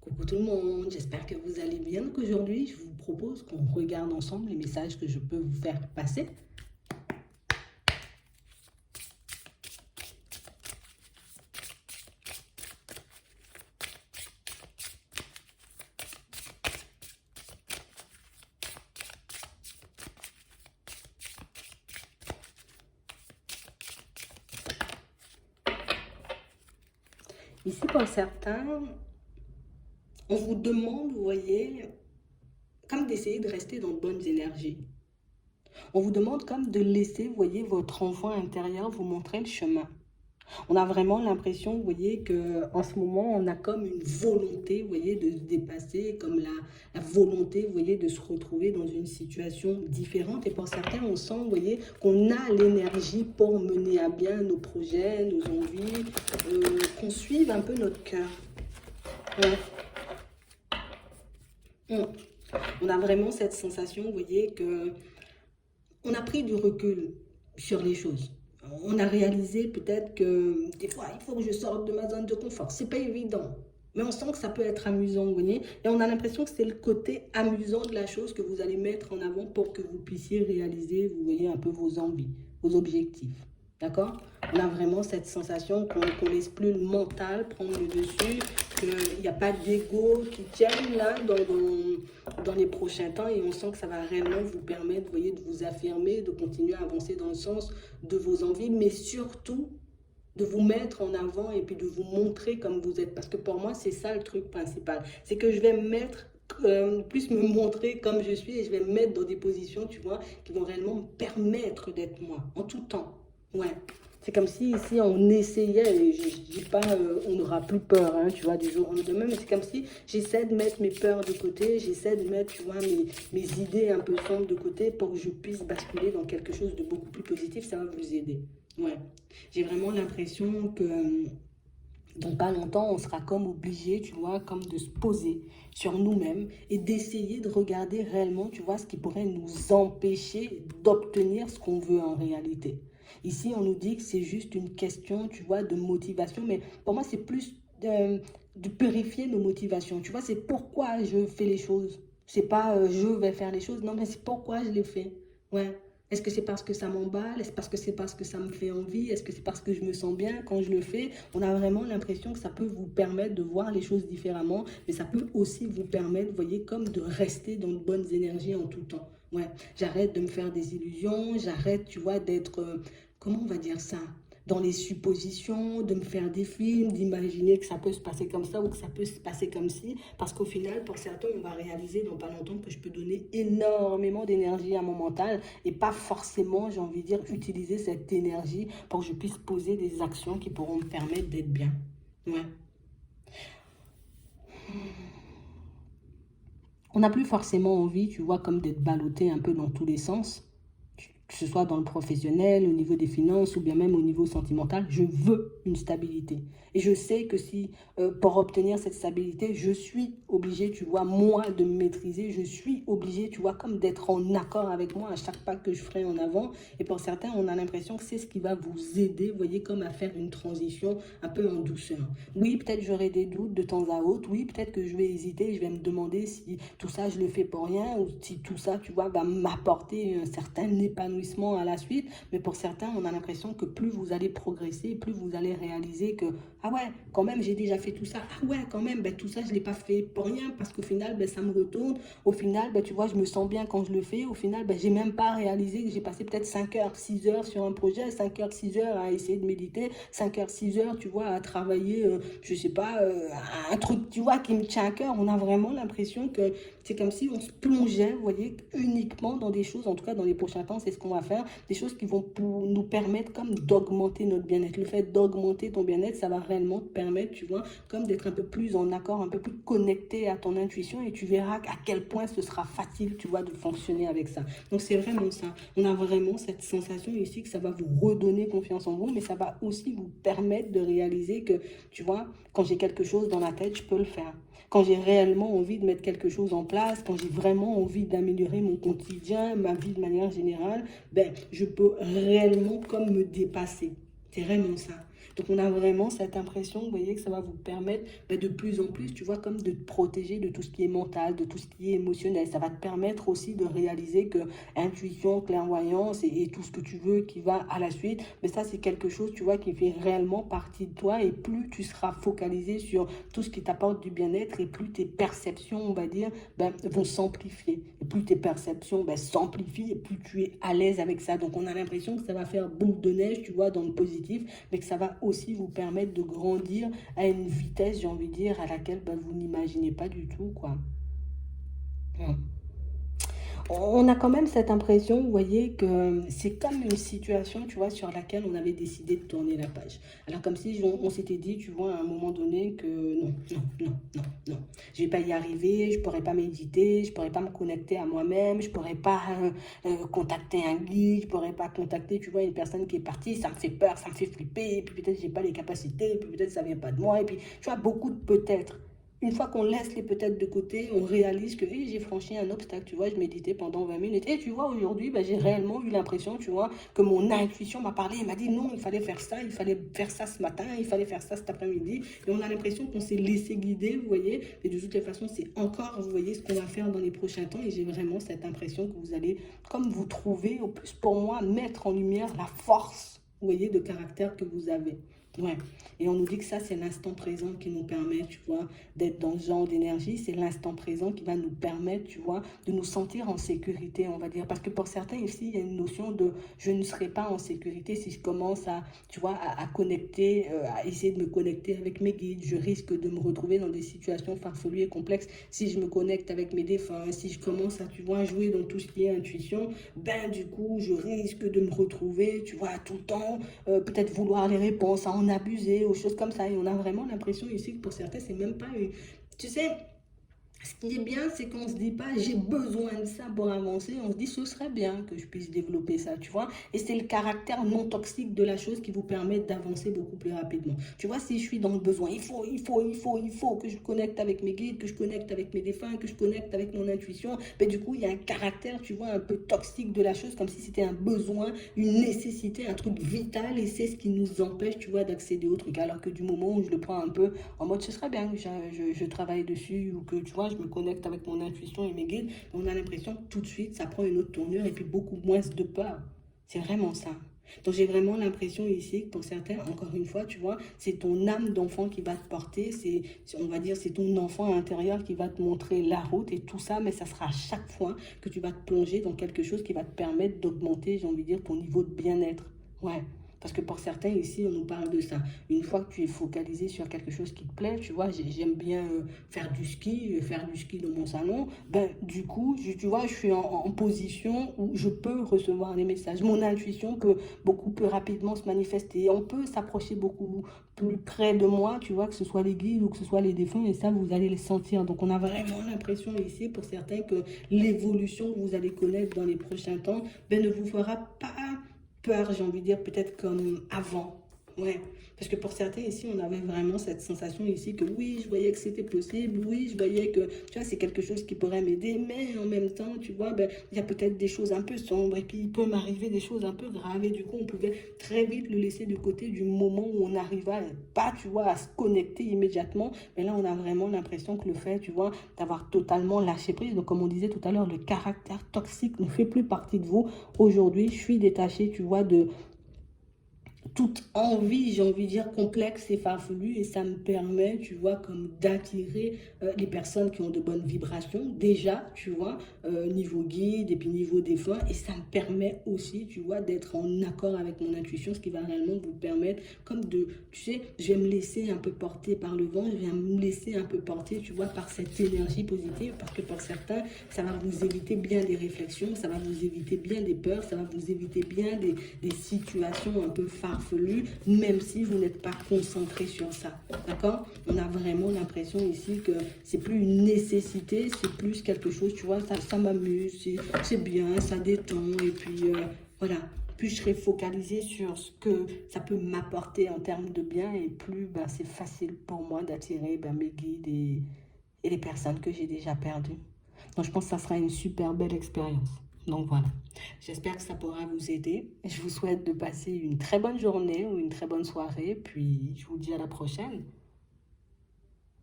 Coucou tout le monde, j'espère que vous allez bien. Donc aujourd'hui, je vous propose qu'on regarde ensemble les messages que je peux vous faire passer. Ici, pour certains, on vous demande, vous voyez, comme d'essayer de rester dans de bonnes énergies. On vous demande comme de laisser, vous voyez, votre enfant intérieur vous montrer le chemin. On a vraiment l'impression, vous voyez, qu'en ce moment, on a comme une volonté, vous voyez, de se dépasser, comme la volonté, vous voyez, de se retrouver dans une situation différente. Et pour certains, on sent, vous voyez, qu'on a l'énergie pour mener à bien nos projets, nos envies, qu'on suive un peu notre cœur. Ouais. On a vraiment cette sensation, vous voyez, que on a pris du recul sur les choses. On a réalisé peut-être que des fois, il faut que je sorte de ma zone de confort. C'est pas évident. Mais on sent que ça peut être amusant, vous voyez. Et on a l'impression que c'est le côté amusant de la chose que vous allez mettre en avant pour que vous puissiez réaliser, vous voyez, un peu vos envies, vos objectifs. D'accord? On a vraiment cette sensation qu'on ne laisse plus le mental prendre le dessus, qu'il n'y a pas d'ego qui tienne là dans les prochains temps, et on sent que ça va réellement vous permettre, vous voyez, de vous affirmer, de continuer à avancer dans le sens de vos envies, mais surtout de vous mettre en avant et puis de vous montrer comme vous êtes. Parce que pour moi, c'est ça le truc principal. C'est que je vais me mettre, plus me montrer comme je suis, et je vais me mettre dans des positions, tu vois, qui vont réellement me permettre d'être moi, en tout temps. Ouais. C'est comme si ici on essayait, et je ne dis pas on n'aura plus peur, hein, tu vois, du jour au lendemain, mais c'est comme si j'essaie de mettre mes peurs de côté, j'essaie de mettre, tu vois, mes idées un peu sombres de côté pour que je puisse basculer dans quelque chose de beaucoup plus positif, ça va vous aider. Ouais. J'ai vraiment l'impression que dans pas longtemps, on sera comme obligé, tu vois, comme de se poser sur nous-mêmes et d'essayer de regarder réellement, tu vois, ce qui pourrait nous empêcher d'obtenir ce qu'on veut en réalité. Ici, on nous dit que c'est juste une question, tu vois, de motivation, mais pour moi, c'est plus de purifier nos motivations. Tu vois, c'est pourquoi je fais les choses. C'est pas je vais faire les choses, non, mais c'est pourquoi je les fais. Ouais. Est-ce que c'est parce que ça m'emballe? Est-ce que c'est parce que ça me fait envie? Est-ce que c'est parce que je me sens bien quand je le fais? On a vraiment l'impression que ça peut vous permettre de voir les choses différemment, mais ça peut aussi vous permettre, vous voyez, comme de rester dans de bonnes énergies en tout temps. Ouais, j'arrête de me faire des illusions, j'arrête, tu vois, d'être, comment on va dire ça? Dans les suppositions, de me faire des films, d'imaginer que ça peut se passer comme ça ou que ça peut se passer comme ci, parce qu'au final, pour certains, on va réaliser dans pas longtemps que je peux donner énormément d'énergie à mon mental et pas forcément, j'ai envie de dire, utiliser cette énergie pour que je puisse poser des actions qui pourront me permettre d'être bien. Ouais. On n'a plus forcément envie, tu vois, comme d'être ballotté un peu dans tous les sens, que ce soit dans le professionnel, au niveau des finances ou bien même au niveau sentimental. Je veux une stabilité. Et je sais que si, pour obtenir cette stabilité, je suis obligé, tu vois, moi, de me maîtriser. Je suis obligé, tu vois, comme d'être en accord avec moi à chaque pas que je ferai en avant. Et pour certains, on a l'impression que c'est ce qui va vous aider, vous voyez, comme à faire une transition un peu en douceur. Oui, peut-être j'aurai des doutes de temps à autre. Oui, peut-être que je vais hésiter. Je vais me demander si tout ça, je le fais pour rien ou si tout ça, tu vois, va m'apporter un certain épanouissement à la suite. Mais pour certains, on a l'impression que plus vous allez progresser, plus vous allez réaliser que, ah ouais, quand même, j'ai déjà fait tout ça. Ah ouais, quand même, ben, tout ça, je ne l'ai pas fait pour rien parce qu'au final, ben, ça me retourne. Au final, ben, tu vois, je me sens bien quand je le fais. Au final, ben, j'ai même pas réalisé que j'ai passé peut-être 5 heures, 6 heures sur un projet, 5 heures, 6 heures à essayer de méditer, 5 heures, 6 heures, tu vois, à travailler, je sais pas, un truc, tu vois, qui me tient à cœur. On a vraiment l'impression que c'est comme si on se plongeait, vous voyez, uniquement dans des choses, en tout cas dans les prochains temps, c'est ce qu'on va faire, des choses qui vont nous permettre comme d'augmenter notre bien-être. Le fait d'augmenter ton bien-être, ça va réellement te permettre, tu vois, comme d'être un peu plus en accord, un peu plus connecté à ton intuition, et tu verras à quel point ce sera facile, tu vois, de fonctionner avec ça. Donc c'est vraiment ça. On a vraiment cette sensation ici que ça va vous redonner confiance en vous, mais ça va aussi vous permettre de réaliser que, tu vois, quand j'ai quelque chose dans la tête, je peux le faire. Quand j'ai réellement envie de mettre quelque chose en place, quand j'ai vraiment envie d'améliorer mon quotidien, ma vie de manière générale, ben, je peux réellement comme me dépasser. C'est vraiment ça. Donc, on a vraiment cette impression, vous voyez, que ça va vous permettre de plus en plus, tu vois, comme de te protéger de tout ce qui est mental, de tout ce qui est émotionnel. Ça va te permettre aussi de réaliser que intuition, clairvoyance et tout ce que tu veux qui va à la suite, mais ça, c'est quelque chose, tu vois, qui fait réellement partie de toi. Et plus tu seras focalisé sur tout ce qui t'apporte du bien-être et plus tes perceptions, on va dire, vont s'amplifier. Et plus tes perceptions s'amplifient et plus tu es à l'aise avec ça. Donc, on a l'impression que ça va faire boule de neige, tu vois, dans le positif, mais que ça va aussi vous permettre de grandir à une vitesse, j'ai envie de dire, à laquelle vous n'imaginez pas du tout, quoi. Ouais. On a quand même cette impression, vous voyez, que c'est comme une situation, tu vois, sur laquelle on avait décidé de tourner la page. Alors, comme si on s'était dit, tu vois, à un moment donné, que non, non, non, non, non, je vais pas y arriver, je pourrais pas méditer, je pourrais pas me connecter à moi-même, je pourrais pas contacter un guide, je pourrais pas contacter, tu vois, une personne qui est partie, ça me fait peur, ça me fait flipper, et puis peut-être j'ai pas les capacités, et puis peut-être ça vient pas de moi, et puis, tu vois, beaucoup de peut-être. Une fois qu'on laisse les peut-être de côté, on réalise que hey, j'ai franchi un obstacle, tu vois, je méditais pendant 20 minutes. Et tu vois, aujourd'hui, j'ai réellement eu l'impression, tu vois, que mon intuition m'a parlé, elle m'a dit non, il fallait faire ça ce matin, il fallait faire ça cet après-midi. Et on a l'impression qu'on s'est laissé guider, vous voyez. Et de toutes les façons, c'est encore, vous voyez, ce qu'on va faire dans les prochains temps. Et j'ai vraiment cette impression que vous allez, comme vous trouver, au plus pour moi, mettre en lumière la force, vous voyez, de caractère que vous avez. Ouais. Et on nous dit que ça, c'est l'instant présent qui nous permet, tu vois, d'être dans ce genre d'énergie. C'est l'instant présent qui va nous permettre, tu vois, de nous sentir en sécurité, on va dire. Parce que pour certains ici, il y a une notion de je ne serai pas en sécurité si je commence à, tu vois, à connecter, à essayer de me connecter avec mes guides. Je risque de me retrouver dans des situations farfelues et complexes si je me connecte avec mes défunts. Si je commence à, tu vois, jouer dans tout ce qui est intuition, du coup, je risque de me retrouver, tu vois, tout le temps, peut-être vouloir les réponses, à en abuser, aux choses comme ça. Et on a vraiment l'impression ici que pour certains, c'est même pas une... Tu sais, ce qui est bien, c'est qu'on ne se dit pas j'ai besoin de ça pour avancer. On se dit ce serait bien que je puisse développer ça, tu vois. Et c'est le caractère non toxique de la chose qui vous permet d'avancer beaucoup plus rapidement. Tu vois, si je suis dans le besoin, il faut que je connecte avec mes guides, que je connecte avec mes défunts, que je connecte avec mon intuition. Mais du coup, il y a un caractère, tu vois, un peu toxique de la chose, comme si c'était un besoin, une nécessité, un truc vital. Et c'est ce qui nous empêche, tu vois, d'accéder au truc. Alors que du moment où je le prends un peu en mode ce serait bien que je travaille dessus ou que, tu vois, je me connecte avec mon intuition et mes guides, on a l'impression que tout de suite, ça prend une autre tournure et puis beaucoup moins de peur. C'est vraiment ça. Donc j'ai vraiment l'impression ici que pour certains, encore une fois, tu vois, c'est ton âme d'enfant qui va te porter, on va dire, c'est ton enfant intérieur qui va te montrer la route et tout ça, mais ça sera à chaque fois que tu vas te plonger dans quelque chose qui va te permettre d'augmenter, j'ai envie de dire, ton niveau de bien-être. Ouais. Parce que pour certains ici, on nous parle de ça. Une fois que tu es focalisé sur quelque chose qui te plaît, tu vois, j'aime bien faire du ski dans mon salon, du coup, tu vois, je suis en position où je peux recevoir les messages. Mon intuition peut beaucoup plus rapidement se manifester. On peut s'approcher beaucoup plus près de moi, tu vois, que ce soit les guides ou que ce soit les défunts, et ça, vous allez les sentir. Donc, on a vraiment l'impression ici, pour certains, que l'évolution que vous allez connaître dans les prochains temps, ne vous fera pas peur, j'ai envie de dire, peut-être comme avant. Ouais. Parce que pour certains ici, on avait vraiment cette sensation ici que oui, je voyais que c'était possible, oui, je voyais que, tu vois, c'est quelque chose qui pourrait m'aider, mais en même temps, tu vois, il y a peut-être des choses un peu sombres et puis il peut m'arriver des choses un peu graves et du coup, on pouvait très vite le laisser de côté du moment où on n'arriva pas, tu vois, à se connecter immédiatement. Mais là, on a vraiment l'impression que le fait, tu vois, d'avoir totalement lâché prise, donc comme on disait tout à l'heure, le caractère toxique ne fait plus partie de vous. Aujourd'hui, je suis détachée, tu vois, de toute envie, j'ai envie de dire, complexe et farfelue, et ça me permet, tu vois, comme d'attirer les personnes qui ont de bonnes vibrations, déjà, tu vois, niveau guide et puis niveau défunt, et ça me permet aussi, tu vois, d'être en accord avec mon intuition, ce qui va réellement vous permettre, comme de, tu sais, je vais me laisser un peu porter par le vent, je vais me laisser un peu porter, tu vois, par cette énergie positive, parce que pour certains, ça va vous éviter bien des réflexions, ça va vous éviter bien des peurs, ça va vous éviter bien des situations un peu farfelues, même si vous n'êtes pas concentré sur ça. D'accord? On a vraiment l'impression ici que c'est plus une nécessité, c'est plus quelque chose, tu vois, ça m'amuse, c'est bien, ça détend, et puis voilà. Plus je serai focalisée sur ce que ça peut m'apporter en termes de bien, et plus c'est facile pour moi d'attirer mes guides et les personnes que j'ai déjà perdues. Donc je pense que ça sera une super belle expérience. Donc voilà, j'espère que ça pourra vous aider. Je vous souhaite de passer une très bonne journée ou une très bonne soirée, puis je vous dis à la prochaine.